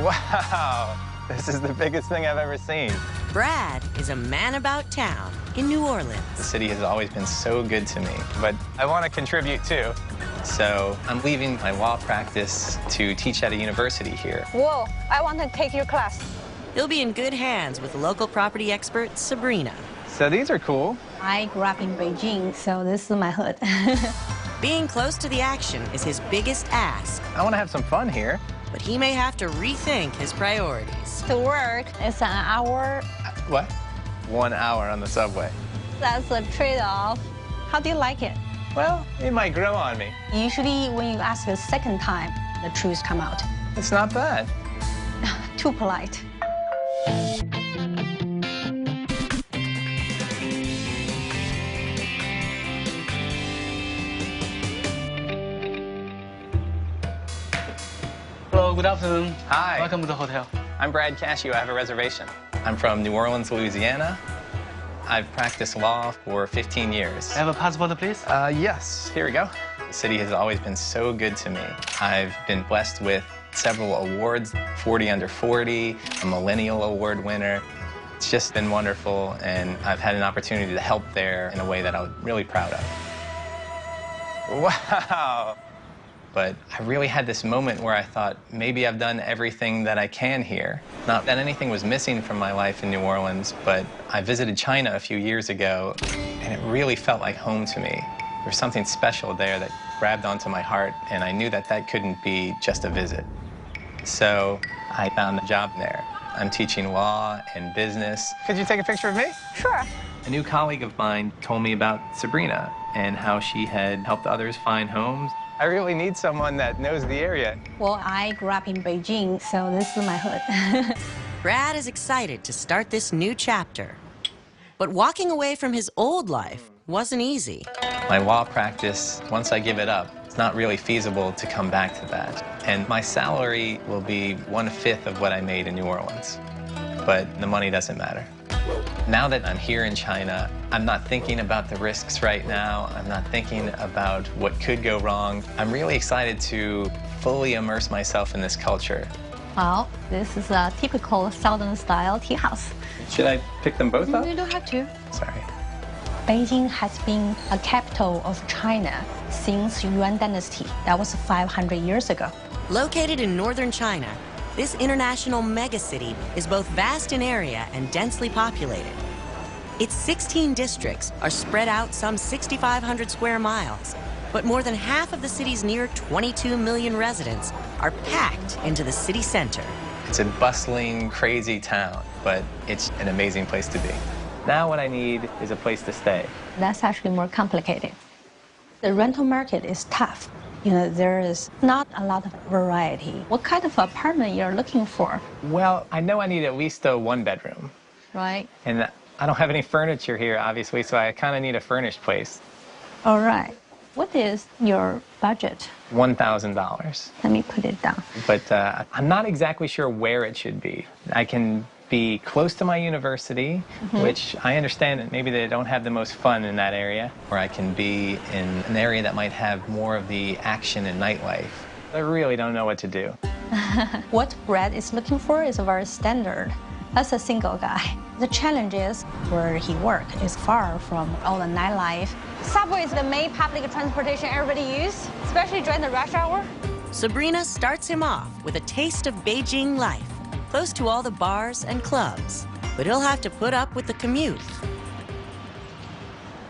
Wow, this is the biggest thing I've ever seen. Brad is a man about town in New Orleans. The city has always been so good to me, but I want to contribute too. So I'm leaving my law practice to teach at a university here. Whoa, I want to take your class. He'll be in good hands with local property expert Sabrina. So these are cool. I grew up in Beijing, so this is my hood. Being close to the action is his biggest ask, I want to have some fun here. but he may have to rethink his priorities. To work, it's an hour. What? 1 hour on the subway. That's a trade-off. How do you like it? Well, it might grow on me. Usually, when you ask a second time, the truth come out. It's not bad. Too polite. Hello, good afternoon. Hi. Welcome to the hotel. I'm Brad Cashew. I have a reservation. I'm from New Orleans, Louisiana. I've practiced law for 15 years. Have a passport, please? Yes. Here we go. The city has always been so good to me. I've been blessed with several awards, 40 under 40, a Millennial Award winner. It's just been wonderful, and I've had an opportunity to help there in a way that I'm really proud of. Wow. But I really had this moment where I thought, maybe I've done everything that I can here. Not that anything was missing from my life in New Orleans, but I visited China a few years ago, and it really felt like home to me. There's something special there that grabbed onto my heart, and I knew that that couldn't be just a visit. So I found a job there. I'm teaching law and business. Could you take a picture of me? Sure. A new colleague of mine told me about Sabrina and how she had helped others find homes. I really need someone that knows the area. Well, I grew up in Beijing, so this is my hood. Brad is excited to start this new chapter. But walking away from his old life wasn't easy. My law practice, once I give it up, it's not really feasible to come back to that. And my salary will be 1/5 of what I made in New Orleans. But the money doesn't matter. Now that I'm here in China, I'm not thinking about the risks right now. I'm not thinking about what could go wrong. I'm really excited to fully immerse myself in this culture. Well, this is a typical Southern-style tea house. Should I pick them both up? You don't have to. Sorry. Beijing has been a capital of China since Yuan Dynasty. That was 500 years ago. Located in northern China, this international megacity is both vast in area and densely populated. Its 16 districts are spread out some 6,500 square miles, but more than half of the city's near 22 million residents are packed into the city center. It's a bustling, crazy town, but it's an amazing place to be. Now what I need is a place to stay. That's actually more complicated. The rental market is tough. You know, there is not a lot of variety. What kind of apartment you're looking for, Well, I know I need at least a 1-bedroom. right? And I don't have any furniture here, obviously, so I kind of need a furnished place. All right. What is your budget? $1,000. Let me put it down. But I'm not exactly sure where it should be. I can be close to my university, which I understand that maybe they don't have the most fun in that area, or I can be in an area that might have more of the action and nightlife. I really don't know what to do. What Brad is looking for is very standard. As a single guy, the challenge is where he works is far from all the nightlife. Subway is the main public transportation everybody uses, especially during the rush hour. Sabrina starts him off with a taste of Beijing life, close to all the bars and clubs. But he'll have to put up with the commute.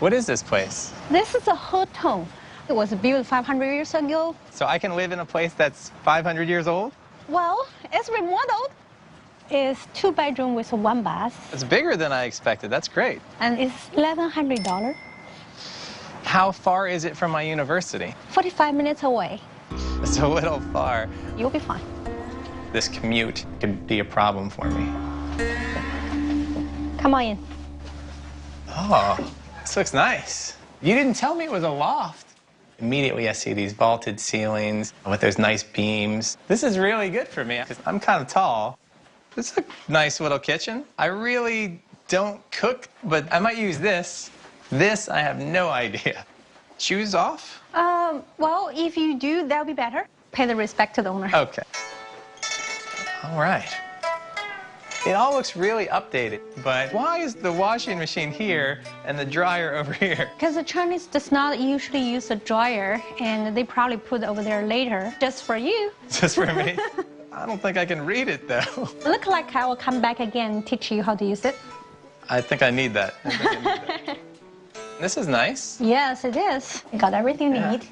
What is this place? This is a hotel. It was built 500 years ago. So I can live in a place that's 500 years old? Well, it's remodeled. It's 2-bedroom with 1 bath, It's bigger than I expected. That's great. and it's $1,100. How far is it from my university? 45 minutes away. It's a little far. You'll be fine. This commute could be a problem for me. Come on in. Oh, this looks nice. You didn't tell me it was a loft. Immediately I see these vaulted ceilings with those nice beams. This is really good for me because I'm kind of tall. This is a nice little kitchen. I really don't cook, but I might use this. This, I have no idea. Shoes off? Well, if you do, that'll be better. Pay the respect to the owner. Okay. All right. It all looks really updated, but why is the washing machine here and the dryer over here? Because the Chinese does not usually use a dryer, and they probably put it over there later, just for you. Just for me? I don't think I can read it, though. Look like I will come back again and teach you how to use it. I think I need that. I think I need that. This is nice. Yes, it is. You got everything you need.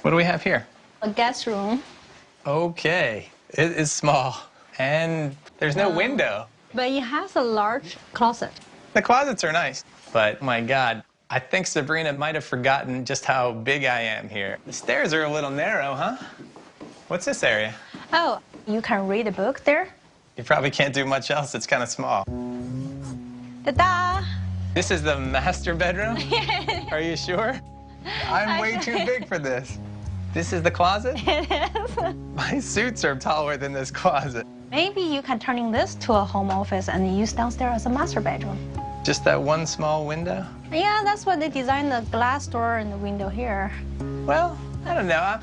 What do we have here? A guest room. Okay. It is small. And there's no window. But it has a large closet. The closets are nice. But, my God, I think Sabrina might have forgotten just how big I am here. The stairs are a little narrow, huh? What's this area? Oh, you can read a book there. You probably can't do much else. It's kind of small. Ta-da! This is the master bedroom? Are you sure? I'm way too big for this. This is the closet? It is. My suits are taller than this closet. Maybe you can turn this to a home office and use downstairs as a master bedroom. Just that one small window? Yeah, that's why they designed the glass door and the window here. Well, I don't know.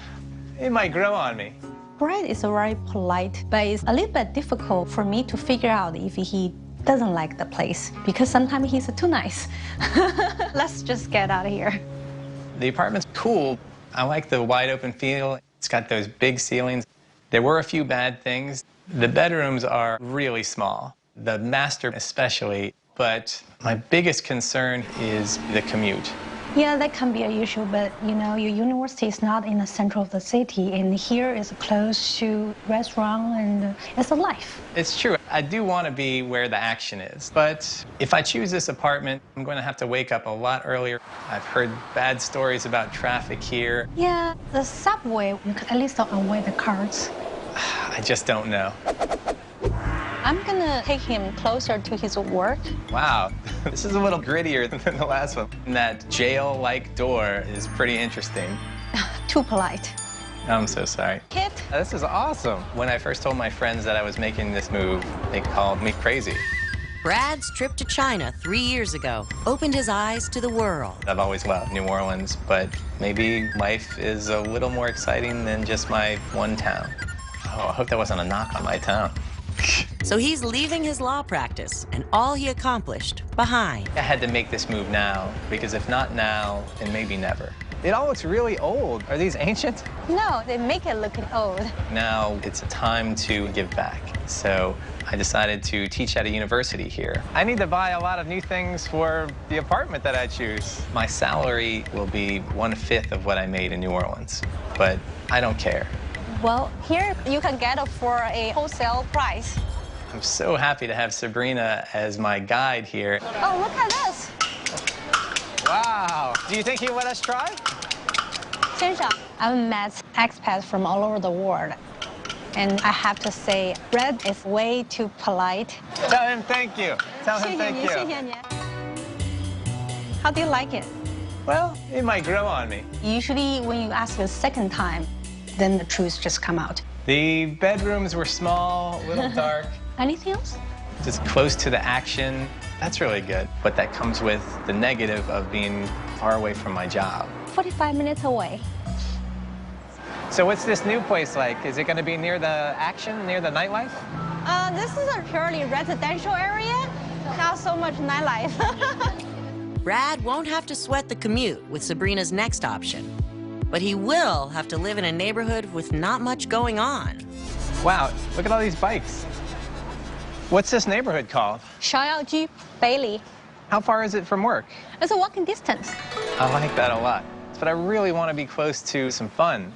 It might grow on me. Brad is very polite, but it's a little bit difficult for me to figure out if he doesn't like the place, because sometimes he's too nice. Let's just get out of here. The apartment's cool. I like the wide open feel. It's got those big ceilings. There were a few bad things. The bedrooms are really small, the master especially, but my biggest concern is the commute. Yeah, that can be an issue, but you know, your university is not in the center of the city, and here is close to restaurant, and it's a life. It's true. I do want to be where the action is, but if I choose this apartment, I'm going to have to wake up a lot earlier. I've heard bad stories about traffic here. Yeah, the subway, you can at least avoid the cars. I just don't know. I'm gonna take him closer to his work. Wow, this is a little grittier than the last one. And that jail-like door is pretty interesting. Too polite. I'm so sorry. Kid? This is awesome. When I first told my friends that I was making this move, they called me crazy. Brad's trip to China 3 years ago opened his eyes to the world. I've always loved New Orleans, but maybe life is a little more exciting than just my one town. Oh, I hope that wasn't a knock on my town. So he's leaving his law practice and all he accomplished behind. I had to make this move now, because if not now, then maybe never. It all looks really old. Are these ancient? No, they make it look old. Now it's a time to give back. So I decided to teach at a university here. I need to buy a lot of new things for the apartment that I choose. My salary will be 1/5 of what I made in New Orleans, but I don't care. Well, here you can get it for a wholesale price. I'm so happy to have Sabrina as my guide here. Oh, look at this. Wow. Do you think he'll let us try? 先生, I've met expats from all over the world. And I have to say, Brad is way too polite. Tell him thank you. Tell him thank you. 谢谢你. How do you like it? Well, it might grow on me. Usually when you ask the second time, then the truth just come out. The bedrooms were small, a little dark. Anything else? Just close to the action. That's really good. But that comes with the negative of being far away from my job. 45 minutes away. So what's this new place like? Is it going to be near the action, near the nightlife? This is a purely residential area, not so much nightlife. Brad won't have to sweat the commute with Sabrina's next option, but he will have to live in a neighborhood with not much going on. Wow, look at all these bikes. What's this neighborhood called? 芍药居, Bailey. How far is it from work? It's a walking distance. I like that a lot. But I really want to be close to some fun.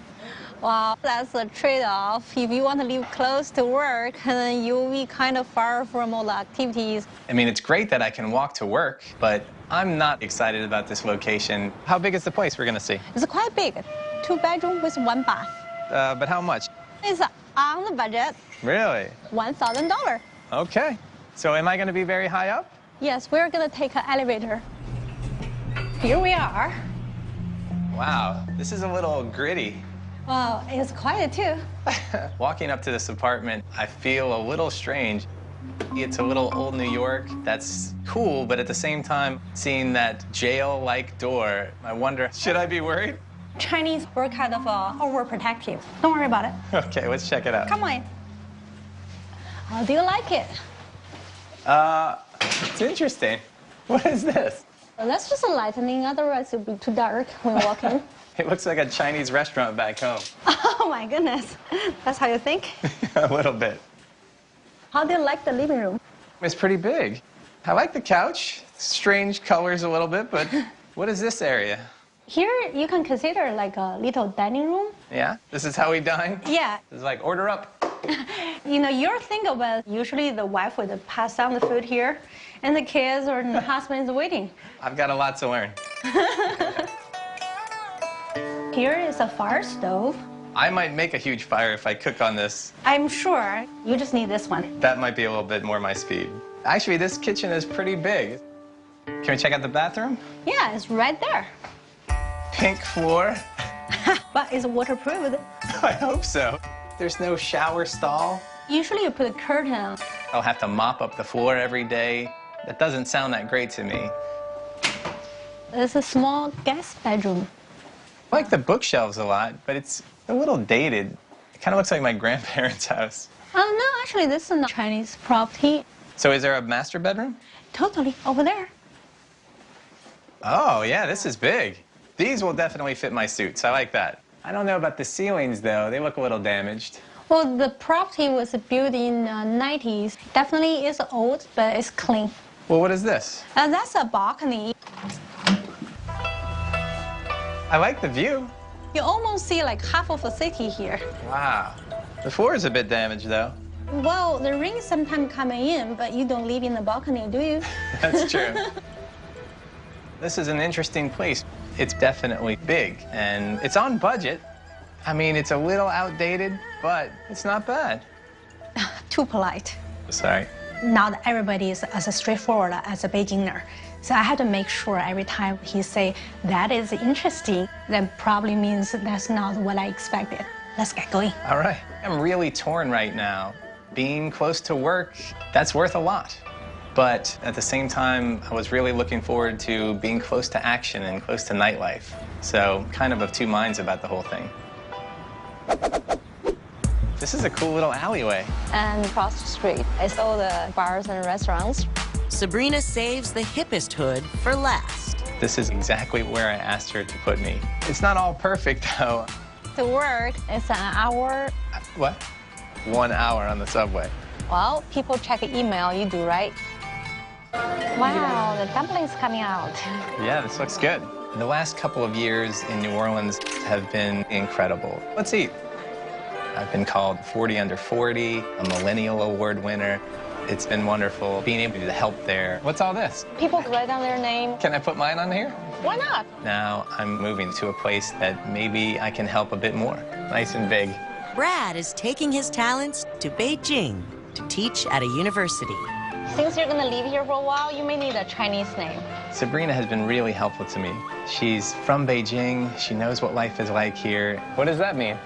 Well, that's a trade-off. If you want to live close to work, then you'll be kind of far from all the activities. I mean, it's great that I can walk to work, but I'm not excited about this location. How big is the place we're going to see? It's quite big. 2 bedrooms with 1 bath. But how much? It's on the budget. Really? $1,000. Okay. So am I going to be very high up? Yes, we're going to take an elevator. Here we are. Wow, this is a little gritty. Well, it's quiet too. Walking up to this apartment, I feel a little strange. It's a little old New York. That's cool, but at the same time, seeing that jail-like door, I wonder, should I be worried? Chinese were kind of overprotective. Don't worry about it. Okay, let's check it out. Come on. How do you like it? It's interesting. What is this? Well, that's just a lightening, otherwise it would be too dark when walking. It looks like a Chinese restaurant back home. Oh my goodness, that's how you think? A little bit. How do you like the living room? It's pretty big. I like the couch. Strange colors a little bit, but what is this area? Here you can consider like a little dining room. Yeah? This is how we dine? Yeah. It's like, order up. You know, you're thinking about usually the wife would pass down the food here, and the kids or the husband is waiting. I've got a lot to learn. Here is a fire stove. I might make a huge fire if I cook on this. I'm sure you just need this one. That might be a little bit more my speed. Actually, this kitchen is pretty big. Can we check out the bathroom? Yeah, it's right there. Pink floor. But it's waterproof. I hope so. There's no shower stall. Usually you put a curtain on. I'll have to mop up the floor every day. That doesn't sound that great to me. There's a small guest bedroom. I like the bookshelves a lot, but it's a little dated. It kind of looks like my grandparents' house. Oh, no, actually, this is a Chinese property. So is there a master bedroom? Totally, over there. Oh, yeah, this is big. These will definitely fit my suits. I like that. I don't know about the ceilings, though. They look a little damaged. Well, the property was built in the 90s. Definitely is old, but it's clean. Well, what is this? That's a balcony. I like the view. You almost see like half of the city here. Wow. The floor is a bit damaged, though. Well, the rain sometimes coming in, but you don't live in the balcony, do you? That's true. This is an interesting place. It's definitely big, and it's on budget. I mean, it's a little outdated, but it's not bad. Too polite. Sorry. Not everybody is as straightforward as a Beijinger. So I had to make sure every time he say, that is interesting, that probably means that's not what I expected. Let's get going. All right. I'm really torn right now. Being close to work, that's worth a lot. But at the same time, I was really looking forward to being close to action and close to nightlife. So kind of two minds about the whole thing. This is a cool little alleyway. And across the street is all the bars and restaurants. Sabrina saves the hippest hood for last. This is exactly where I asked her to put me. It's not all perfect, though. To work, it's an hour. What? 1 hour on the subway. Well, people check email, you do, right? Wow, the dumpling's coming out. Yeah, this looks good. The last couple of years in New Orleans have been incredible. Let's eat. I've been called 40 under 40, a Millennial Award winner. It's been wonderful being able to help there. What's all this? People write down their name. Can I put mine on here? Why not? Now I'm moving to a place that maybe I can help a bit more. Nice and big. Brad is taking his talents to Beijing to teach at a university. Since you're gonna live here for a while, you may need a Chinese name. Sabrina has been really helpful to me. She's from Beijing. She knows what life is like here. What does that mean?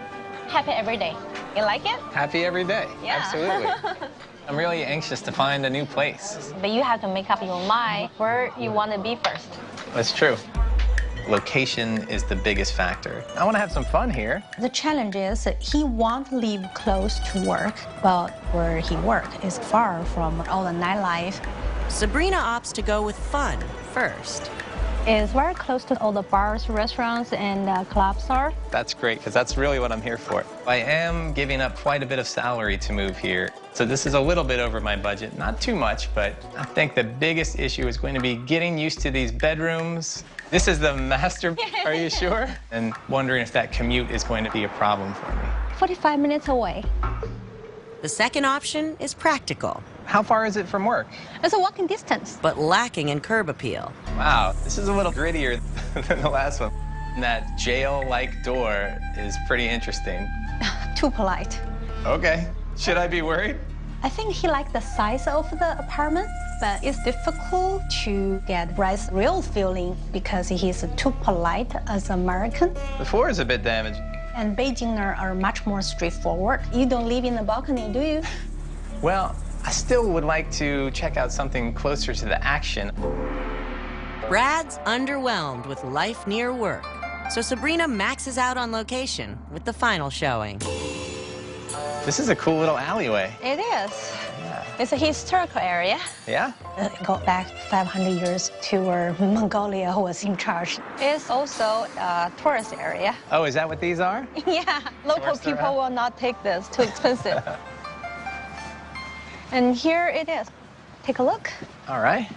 Happy every day. You like it? Happy every day. Yeah. Absolutely. I'm really anxious to find a new place. But you have to make up your mind where you want to be first. That's true. Location is the biggest factor. I want to have some fun here. The challenge is that he won't live close to work, but where he works is far from all the nightlife. Sabrina opts to go with fun first. It's very close to all the bars, restaurants, and clubs are. That's great, because that's really what I'm here for. I am giving up quite a bit of salary to move here, so this is a little bit over my budget. Not too much, but I think the biggest issue is going to be getting used to these bedrooms. This is the master, are you sure? And wondering if that commute is going to be a problem for me. 45 minutes away. The second option is practical, How far is it from work? It's a walking distance. but lacking in curb appeal. Wow, this is a little grittier than the last one. And that jail-like door is pretty interesting. Too polite. Okay, should I be worried? I think he liked the size of the apartment, but it's difficult to get Bryce's real feeling because he's too polite as American. The floor is a bit damaged. And Beijingers are much more straightforward. You don't live in the balcony, do you? Well, I still would like to check out something closer to the action. Brad's underwhelmed with life near work, so Sabrina maxes out on location with the final showing. This is a cool little alleyway. It is. Yeah. It's a historical area. Yeah? Go back 500 years to where Mongolia was in charge. It's also a tourist area. Oh, is that what these are? Yeah, local Tourist people area? will not take this, too expensive. And here it is. Take a look. All right.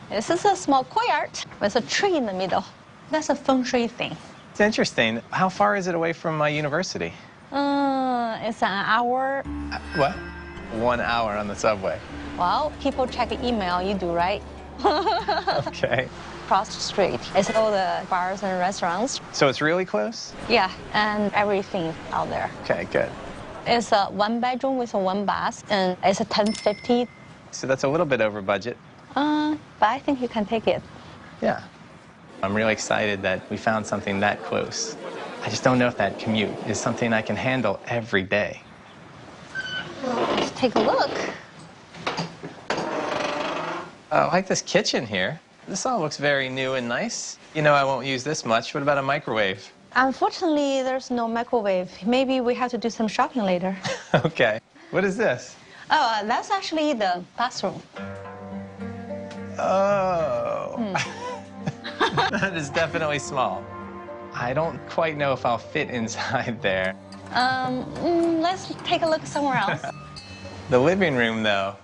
This is a small courtyard with a tree in the middle. That's a feng shui thing. It's interesting. How far is it away from my university? It's an hour. What? 1 hour on the subway. Well, people check email, you do, right? Okay. Across the street, it's all the bars and restaurants. So it's really close? Yeah, and everything out there. Okay, good. It's a 1 bedroom with a 1 bath, and it's a 1050. So that's a little bit over budget. But I think you can take it. Yeah. I'm really excited that we found something that close. I just don't know if that commute is something I can handle every day. Let's take a look. I like this kitchen here. This all looks very new and nice. You know I won't use this much. What about a microwave? Unfortunately, there's no microwave. Maybe we have to do some shopping later. Okay. What is this? Oh, that's actually the bathroom. Oh. That is definitely small. I don't quite know if I'll fit inside there. Let's take a look somewhere else. The living room, though,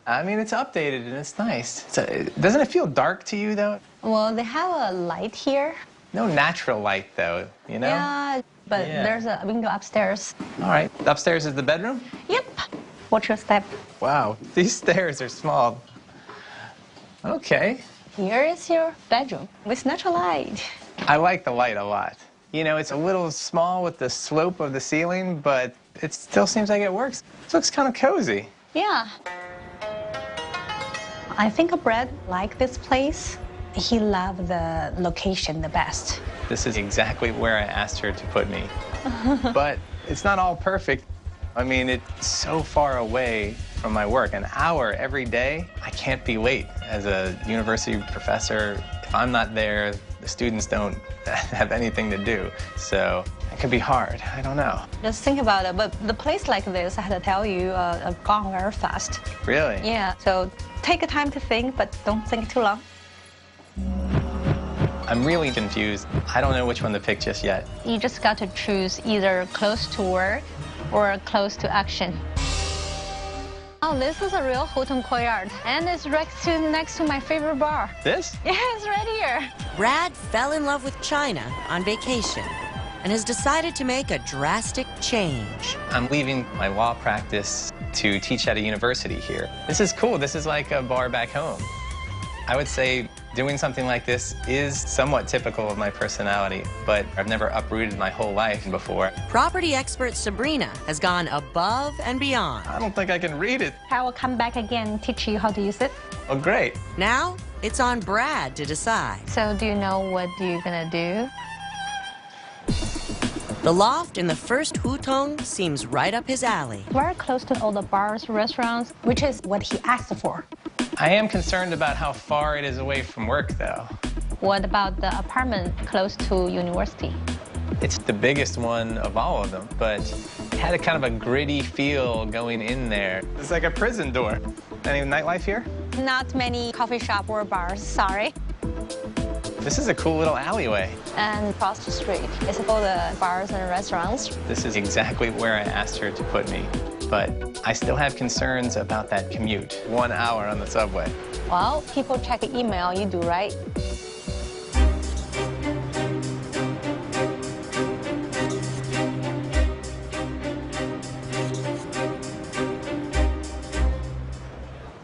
I mean, it's updated and it's nice. Doesn't it feel dark to you, though? Well, they have a light here. No natural light, though, you know? Yeah, but Yeah. there's a window upstairs. All right. Upstairs is the bedroom? Yep. Watch your step. Wow, these stairs are small. Okay. Here is your bedroom with natural light. I like the light a lot. You know, it's a little small with the slope of the ceiling, but it still seems like it works. It looks kind of cozy. Yeah. I think Brad liked this place. He loved the location the best. This is exactly where I asked her to put me. But it's not all perfect. I mean, it's so far away from my work. An hour every day, I can't be late. As a university professor, if I'm not there, the students don't have anything to do. So it could be hard. I don't know. Just think about it. But the place like this, I had to tell you, gone very fast. Really? Yeah. So take a time to think, but don't think too long. I'm really confused. I don't know which one to pick just yet. You just got to choose either close to work or close to action. Oh, this is a real Hutong courtyard, and it's right next to my favorite bar. This? Yeah, it's right here. Brad fell in love with China on vacation and has decided to make a drastic change. I'm leaving my law practice to teach at a university here. This is cool. This is like a bar back home. I would say doing something like this is somewhat typical of my personality, but I've never uprooted my whole life before. Property expert Sabrina has gone above and beyond. I don't think I can read it. I will come back again and teach you how to use it. Oh, great. Now, it's on Brad to decide. So do you know what you're gonna do? The loft in the first Hutong seems right up his alley. Very close to all the bars, restaurants, which is what he asked for. I am concerned about how far it is away from work, though. What about the apartment close to university? It's the biggest one of all of them, but it had a kind of a gritty feel going in there. It's like a prison door. Any nightlife here? Not many coffee shop or bars, sorry. This is a cool little alleyway. And across the street, it's all the bars and restaurants. This is exactly where I asked her to put me. But I still have concerns about that commute. 1 hour on the subway. Well, people check email, you do, right?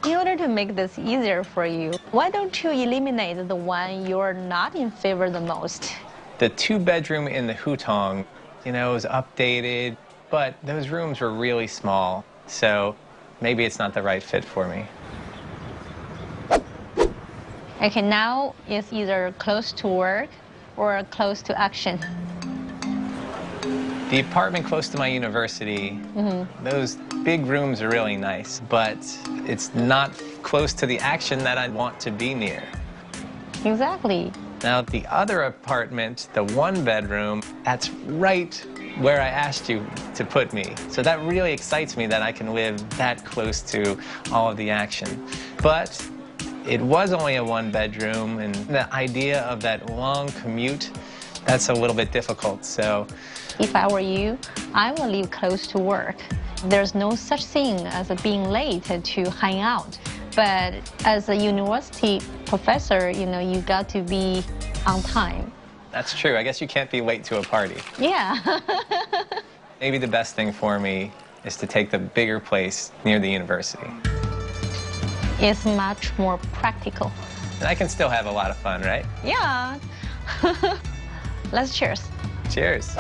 In order to make this easier for you, why don't you eliminate the one you're not in favor the most? The 2-bedroom in the Hutong, you know, is updated, but those rooms were really small, so maybe it's not the right fit for me. Okay, now it's either close to work or close to action. The apartment close to my university, those big rooms are really nice, but it's not close to the action that I want to be near. Exactly. Now, the other apartment, the 1-bedroom, that's right where I asked you to put me. So that really excites me that I can live that close to all of the action. But it was only a one-bedroom, and the idea of that long commute, that's a little bit difficult, so. If I were you, I would live close to work. There's no such thing as being late to hang out. But as a university professor, you got to be on time. That's true. I guess you can't be late to a party. Yeah. Maybe the best thing for me is to take the bigger place near the university. It's much more practical. And I can still have a lot of fun, right? Yeah. Let's cheers. Cheers.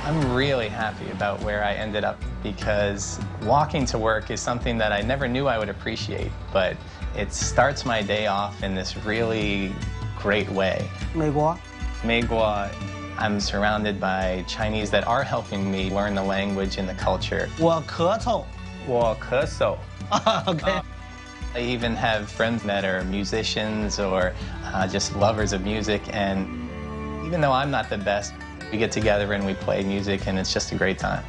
I'm really happy about where I ended up because walking to work is something that I never knew I would appreciate, but it starts my day off in this really great way. 美国 I'm surrounded by Chinese that are helping me learn the language and the culture. 我咳嗽 我咳嗽 OK I even have friends that are musicians or just lovers of music, and even though I'm not the best, we get together and we play music and it's just a great time.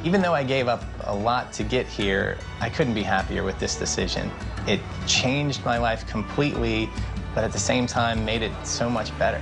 Even though I gave up a lot to get here, I couldn't be happier with this decision. It changed my life completely, but at the same time made it so much better.